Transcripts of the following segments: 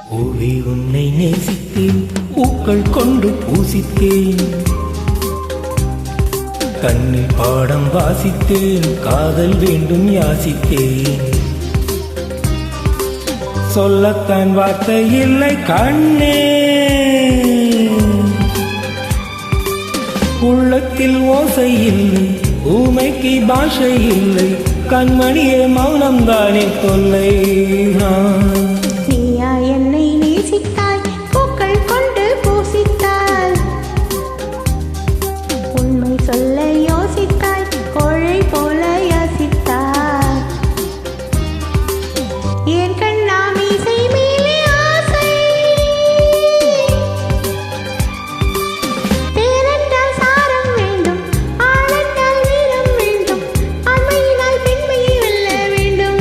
பூவே உன்னை நேசித்தேன், பூக்கள் கொண்டு பூசித்தேன், கண்ணில் பாடம் வாசித்தேன், காதல் வேண்டும் யாசித்தேன். சொல்லத்தான் வார்த்தை இல்லை கண்ணே, உள்ளத்தில் ஓசை இல்லை, ஊமைக்கு பாஷை இல்லை, கண்மணியே மௌனம்தானே தொல்லை. நீயா என்னை நேசித்தாய், பூக்கள் கொண்டு பூசித்தாய், உண்மை சொல்ல யோசித்தாய், கோழை போல யாசித்தாய். என் கண்ணா மீசை மேலே ஆசை, பேரண்டால் சாரம் வேண்டும், ஆளண்டால் வீரம் வேண்டும், ஆண்மையினால் பெண்மையை வெல்ல வேண்டும்.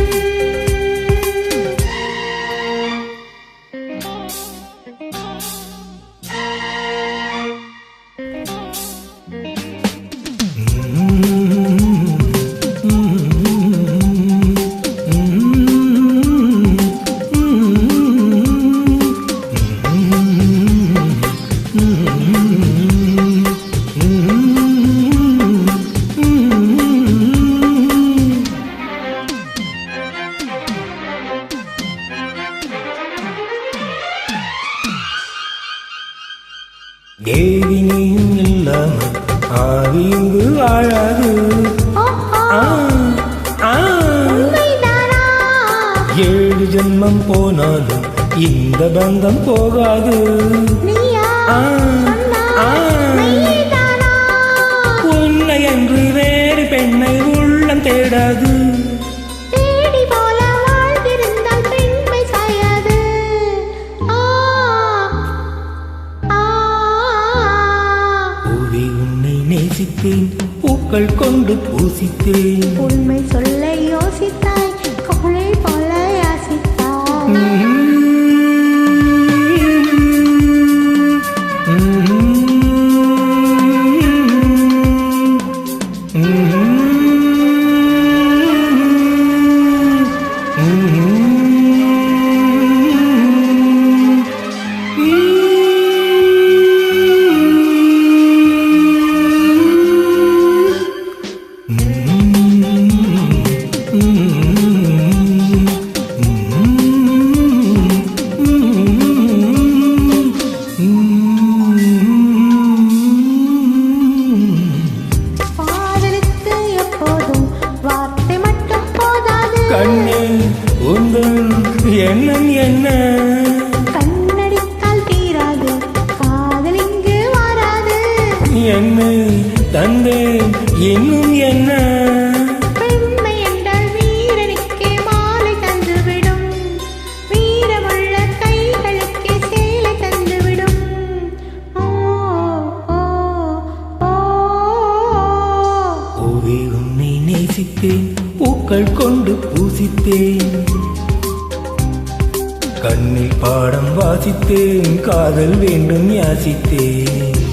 தேவி நீயும் இல்லாமல் ஆவி இங்கு வாழாது. ஏழு ஜென்மம் போனாலும் இந்த பந்தம் போகாது. உன்னை என்று வேறு பெண்ணை உள்ளம் தேடாது. நேசித்தேன், பூக்கள் கொண்டு பூசித்தேன், உண்மை சொல்ல யோசித்தாய், கோழை போல யாசித்தாய். கண்ணே உந்தன் எண்ணம் என்ன? கண்ணடித்தால் தீராது, காதல் இங்கு வராது. என்னை தந்தேன் இன்னும் என்ன? பெண்மை என்றால் வீரனுக்கே மாலை தந்துவிடும், வீரமுள்ள கைகளுக்கே சேலை தந்துவிடும். பூவே உன்னை நேசித்தேன், பூக்கள் கொண்டு பூசித்தேன், கண்ணில் பாடம் வாசித்தேன், காதல் வேண்டும் யாசித்தேன்.